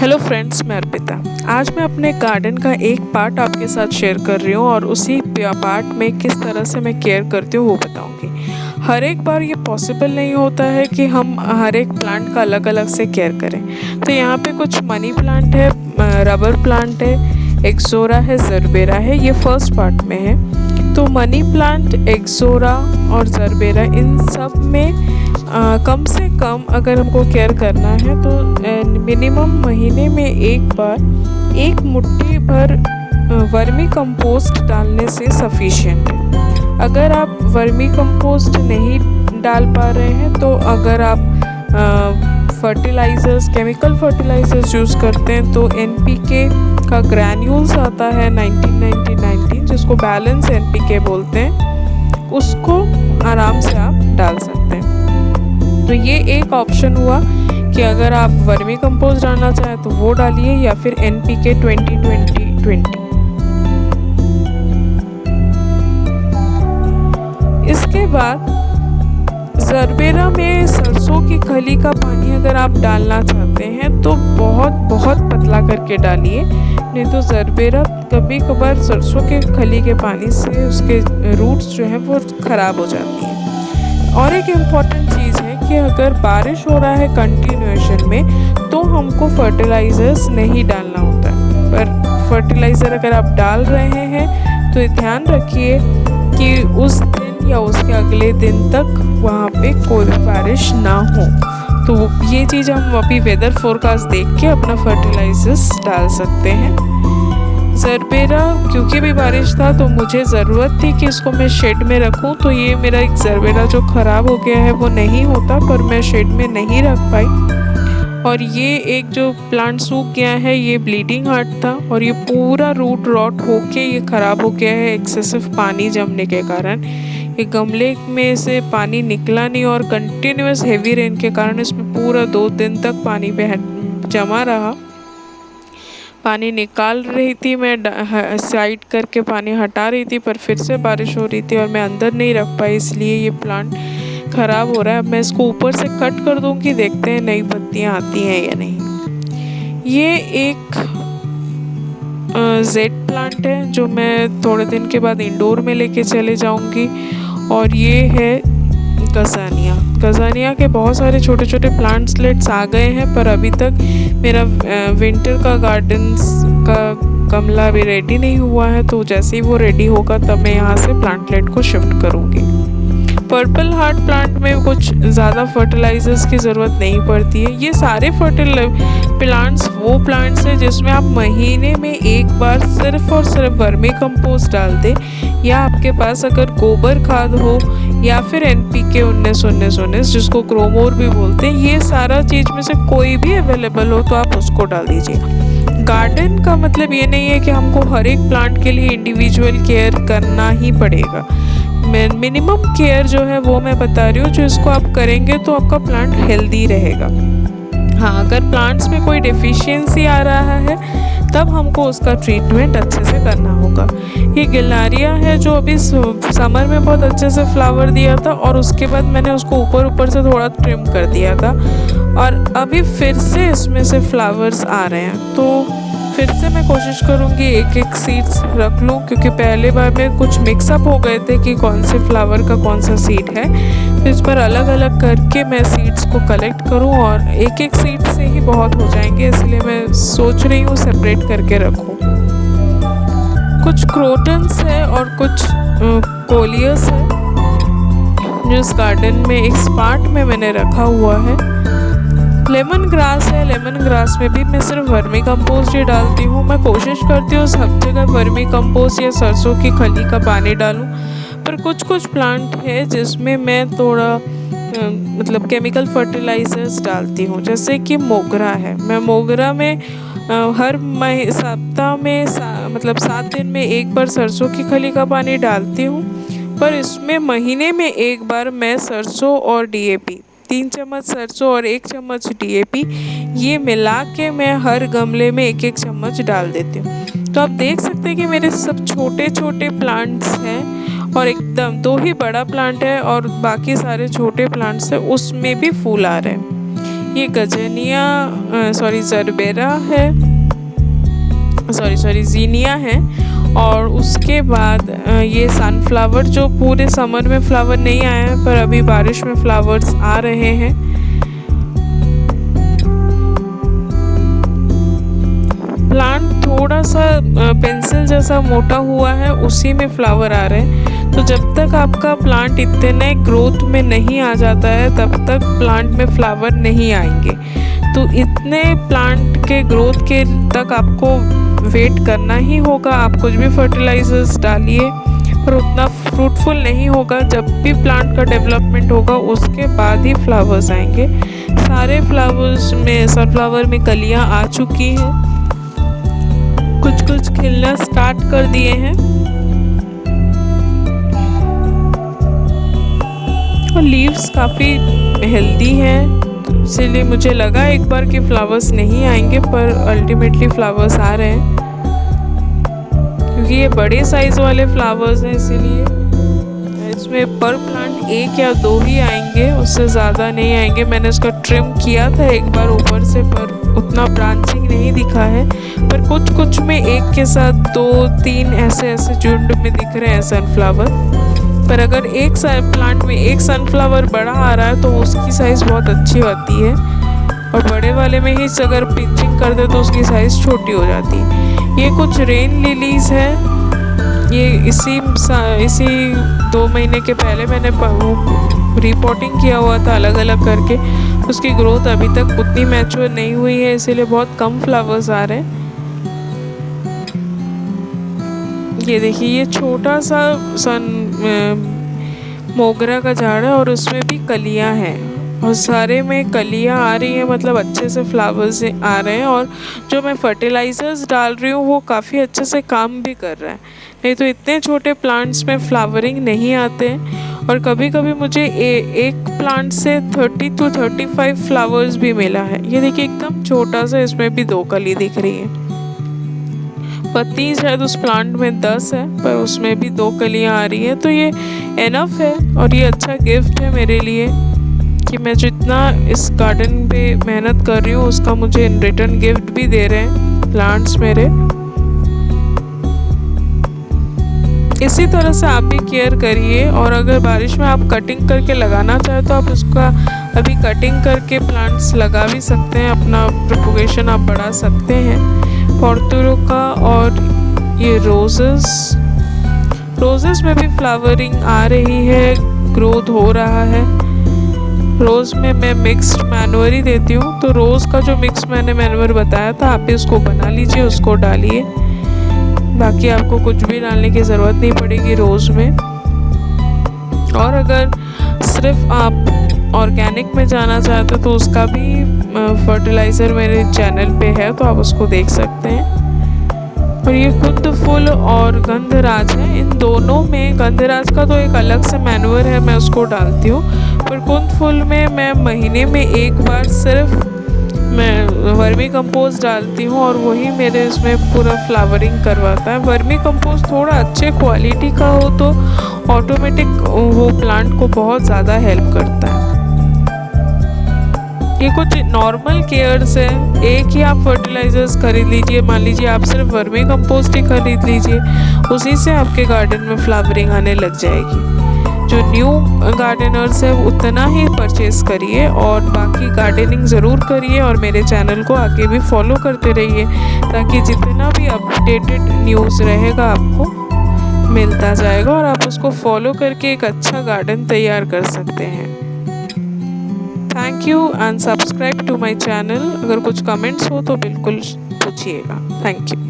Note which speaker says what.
Speaker 1: Hello friends, मैं अर्पिता। आज मैं अपने गार्डन का एक पार्ट आपके साथ शेयर कर रही हूँ और उसी पार्ट में किस तरह से मैं केयर करती हूँ वो बताऊँगी। हर एक बार ये पॉसिबल नहीं होता है कि हम हर एक प्लांट का अलग अलग से केयर करें। तो यहाँ पे कुछ मनी प्लांट है, रबर प्लांट है, एक्सोरा है, जरबेरा है, ये फर्स्ट पार्ट में है। तो मनी प्लांट, एक्सोरा और जरबेरा, इन सब में कम से कम अगर हमको केयर करना है तो मिनिमम महीने में एक बार एक मुट्ठी भर वर्मी कंपोस्ट डालने से सफिशिएंट है। अगर आप वर्मी कंपोस्ट नहीं डाल पा रहे हैं तो अगर आप फर्टिलाइज़र्स, केमिकल फर्टिलाइज़र्स यूज़ करते हैं तो एनपीके का ग्रैन्यूल्स आता है 19-19-19, जिसको बैलेंस एनपीके बोलते हैं, उसको आराम से आप डाल सकते हैं। तो ये एक ऑप्शन हुआ कि अगर आप वर्मी कंपोस्ट डालना चाहें तो वो डालिए, या फिर एनपीके 20-20-20। इसके बाद जरबेरा में सरसों की खली का पानी अगर आप डालना चाहते हैं तो बहुत बहुत पतला करके डालिए, नहीं तो जरबेरा कभी कभार सरसों के खली के पानी से उसके रूट्स जो है वो ख़राब हो जाती है। और एक इम्पॉर्टेंट चीज़ है कि अगर बारिश हो रहा है कंटिन्यूएशन में तो हमको फर्टिलाइज़र्स नहीं डालना होता है, पर फर्टिलाइज़र अगर आप डाल रहे हैं तो ध्यान रखिए कि उस दिन या उसके अगले दिन तक वहाँ पे कोई बारिश ना हो। तो ये चीज़ हम अभी वेदर फोरकास्ट देख के अपना फर्टिलाइज़र्स डाल सकते हैं। जरबेरा क्योंकि भी बारिश था तो मुझे ज़रूरत थी कि इसको मैं शेड में रखूं, तो ये मेरा एक जरबेरा जो ख़राब हो गया है वो नहीं होता, पर मैं शेड में नहीं रख पाई। और ये एक जो प्लांट सूख गया है ये ब्लीडिंग हार्ट था और ये पूरा रूट रॉट होके ये ख़राब हो गया है एक्सेसिव पानी जमने के कारण। ये गमले में से पानी निकला नहीं और कंटिन्यूस हेवी रेन के कारण इसमें पूरा 2 दिन तक पानी जमा रहा। पानी निकाल रही थी मैं, साइड करके पानी हटा रही थी, पर फिर से बारिश हो रही थी और मैं अंदर नहीं रख पाई, इसलिए ये प्लांट ख़राब हो रहा है। अब मैं इसको ऊपर से कट कर दूंगी, देखते हैं नई पत्तियाँ आती हैं या नहीं। ये एक जेड प्लांट है जो मैं थोड़े दिन के बाद इंडोर में लेके चले जाऊंगी, और ये है गजानिया के बहुत सारे छोटे छोटे प्लांट्सलेट्स आ गए हैं, पर अभी तक मेरा विंटर का गार्डन्स का गमला भी रेडी नहीं हुआ है। तो जैसे ही वो रेडी होगा तब मैं यहाँ से प्लांटलेट को शिफ्ट करूँगी। पर्पल हार्ट प्लांट में कुछ ज़्यादा फर्टिलाइजर्स की ज़रूरत नहीं पड़ती है। ये सारे प्लांट्स वो प्लांट्स हैं जिसमें आप महीने में एक बार सिर्फ और सिर्फ वर्मी कंपोस्ट डाल दें, या आपके पास अगर गोबर खाद हो या फिर एनपीके 19-19-19 जिसको ग्रोमोर भी बोलते हैं, ये सारा चीज़ में से कोई भी अवेलेबल हो तो आप उसको डाल दीजिए। गार्डन का मतलब ये नहीं है कि हमको हर एक प्लांट के लिए इंडिविजुअल केयर करना ही पड़ेगा। मिनिमम केयर जो है वो मैं बता रही हूँ, जो इसको आप करेंगे तो आपका प्लांट हेल्दी रहेगा। हाँ, अगर प्लांट्स में कोई डेफिशिएंसी आ रहा है तब हमको उसका ट्रीटमेंट अच्छे से करना होगा। ये गिलारिया है जो अभी समर में बहुत अच्छे से फ्लावर दिया था और उसके बाद मैंने उसको ऊपर से थोड़ा ट्रिम कर दिया था, और अभी फिर से इसमें से फ्लावर्स आ रहे हैं। तो फिर से मैं कोशिश करूँगी एक सीड्स रख लूँ, क्योंकि पहले बार में कुछ मिक्सअप हो गए थे कि कौन से फ्लावर का कौन सा सीड है। तो इस पर अलग अलग करके मैं सीड्स को कलेक्ट करूँ, और एक सीड से ही बहुत हो जाएंगे, इसलिए मैं सोच रही हूँ सेपरेट करके रखूँ। कुछ क्रोटन्स है और कुछ कोलियस है जो इस गार्डन में एक स्पार्ट में मैंने रखा हुआ है। लेमन ग्रास है, लेमन ग्रास में भी मैं सिर्फ वर्मी कंपोस्ट ही डालती हूँ। मैं कोशिश करती हूँ सब जगह वर्मी कंपोस्ट या सरसों की खली का पानी डालूँ, पर कुछ प्लांट है जिसमें मैं थोड़ा मतलब केमिकल फर्टिलाइजर्स डालती हूँ। जैसे कि मोगरा है, मैं मोगरा में हर सप्ताह में मतलब 7 दिन में एक बार सरसों की खली का पानी डालती हूँ, पर इसमें महीने में एक बार मैं सरसों और डीएपी 3 चम्मच सरसों और 1 चम्मच डीएपी ये मिला के मैं हर गमले में 1-1 चम्मच डाल देती हूँ। तो आप देख सकते हैं कि मेरे सब छोटे छोटे प्लांट्स हैं और एकदम 2 ही बड़ा प्लांट है और बाकी सारे छोटे प्लांट्स हैं, उसमें भी फूल आ रहे हैं। ये गजनिया जरबेरा है, जीनिया है। और उसके बाद ये सनफ्लावर जो पूरे समर में फ्लावर नहीं आया है पर अभी बारिश में फ्लावर्स आ रहे हैं। प्लांट थोड़ा सा पेंसिल जैसा मोटा हुआ है, उसी में फ्लावर आ रहे हैं। तो जब तक आपका प्लांट इतने ग्रोथ में नहीं आ जाता है तब तक प्लांट में फ्लावर नहीं आएंगे। तो इतने प्लांट के ग्रोथ के तक आपको वेट करना ही होगा। आप कुछ भी फर्टिलाइजर्स डालिए पर उतना फ्रूटफुल नहीं होगा। जब भी प्लांट का डेवलपमेंट होगा उसके बाद ही फ्लावर्स आएंगे। सारे फ्लावर्स में सनफ्लावर में कलियां आ चुकी हैं, कुछ खिलना स्टार्ट कर दिए हैं। और लीव्स काफ़ी हेल्दी हैं, इसीलिए मुझे लगा एक बार कि फ्लावर्स नहीं आएंगे पर अल्टीमेटली फ्लावर्स आ रहे हैं। क्योंकि ये बड़े साइज़ वाले फ्लावर्स हैं इसीलिए इसमें पर प्लांट 1 या 2 ही आएंगे, उससे ज़्यादा नहीं आएंगे। मैंने इसका ट्रिम किया था एक बार ऊपर से पर उतना ब्रांचिंग नहीं दिखा है। पर कुछ में एक के साथ 2-3 ऐसे झुंड में दिख रहे हैं सनफ्लावर। पर अगर एक प्लांट में एक सनफ्लावर बड़ा आ रहा है तो उसकी साइज़ बहुत अच्छी होती है। और बड़े वाले में ही अगर पिंचिंग कर दे तो उसकी साइज़ छोटी हो जाती है। ये कुछ रेन लिलीज़ है, ये इसी 2 महीने के पहले मैंने रिपोर्टिंग किया हुआ था अलग अलग करके। उसकी ग्रोथ अभी तक उतनी मैच्योर नहीं हुई है, इसीलिए बहुत कम फ्लावर्स आ रहे हैं। ये देखिए, ये छोटा सा मोगरा का झाड़ है और उसमें भी कलियां हैं और सारे में कलियां आ रही हैं, मतलब अच्छे से फ्लावर्स आ रहे हैं। और जो मैं फर्टिलाइज़र्स डाल रही हूँ वो काफ़ी अच्छे से काम भी कर रहा है। नहीं तो इतने छोटे प्लांट्स में फ्लावरिंग नहीं आते हैं। और कभी कभी मुझे एक प्लांट से 30 to 35 फ्लावर्स भी मिला है। ये देखिए एकदम छोटा सा, इसमें भी 2 कली दिख रही है। पत्ती शायद उस प्लांट में 10 है पर उसमें भी 2 कलियां आ रही हैं। तो ये एनफ है और ये अच्छा गिफ्ट है मेरे लिए कि मैं जितना इस गार्डन पे मेहनत कर रही हूँ उसका मुझे इन रिटर्न गिफ्ट भी दे रहे हैं प्लांट्स मेरे। इसी तरह से आप भी केयर करिए। और अगर बारिश में आप कटिंग करके लगाना चाहें तो आप उसका अभी कटिंग करके प्लांट्स लगा भी सकते हैं, अपना प्रोपगेशन आप बढ़ा सकते हैं। पोर्तुरोका और ये रोजेस में भी फ्लावरिंग आ रही है, ग्रोथ हो रहा है। रोज़ में मैं मिक्स्ड मैन्योर ही देती हूँ, तो रोज़ का जो मिक्स मैंने मैन्योर बताया था आप भी उसको बना लीजिए, उसको डालिए। बाकी आपको कुछ भी डालने की ज़रूरत नहीं पड़ेगी रोज़ में। और अगर सिर्फ आप ऑर्गेनिक में जाना चाहते हो तो उसका भी फर्टिलाइज़र मेरे चैनल पे है, तो आप उसको देख सकते हैं। और ये कुंद फूल और गंधराज है, इन दोनों में गंधराज का तो एक अलग से मैन्योर है, मैं उसको डालती हूँ। पर कुंद फूल में मैं महीने में एक बार सिर्फ मैं वर्मी कंपोस्ट डालती हूँ और वही मेरे इसमें पूरा फ्लावरिंग करवाता है। वर्मी कंपोस्ट थोड़ा अच्छे क्वालिटी का हो तो ऑटोमेटिक वो प्लांट को बहुत ज़्यादा हेल्प करता है। ये कुछ नॉर्मल केयर्स है, एक ही आप फर्टिलाइजर्स खरीद लीजिए। मान लीजिए आप सिर्फ वर्मी कंपोस्ट ही खरीद लीजिए, उसी से आपके गार्डन में फ्लावरिंग आने लग जाएगी। जो न्यू गार्डनर्स है उतना ही परचेज़ करिए और बाकी गार्डनिंग ज़रूर करिए। और मेरे चैनल को आगे भी फॉलो करते रहिए ताकि जितना भी अपडेटेड न्यूज़ रहेगा आपको मिलता जाएगा और आप उसको फॉलो करके एक अच्छा गार्डन तैयार कर सकते हैं। Thank you and subscribe to my channel. अगर कुछ कमेंट्स हो तो बिल्कुल पूछिएगा। Thank you.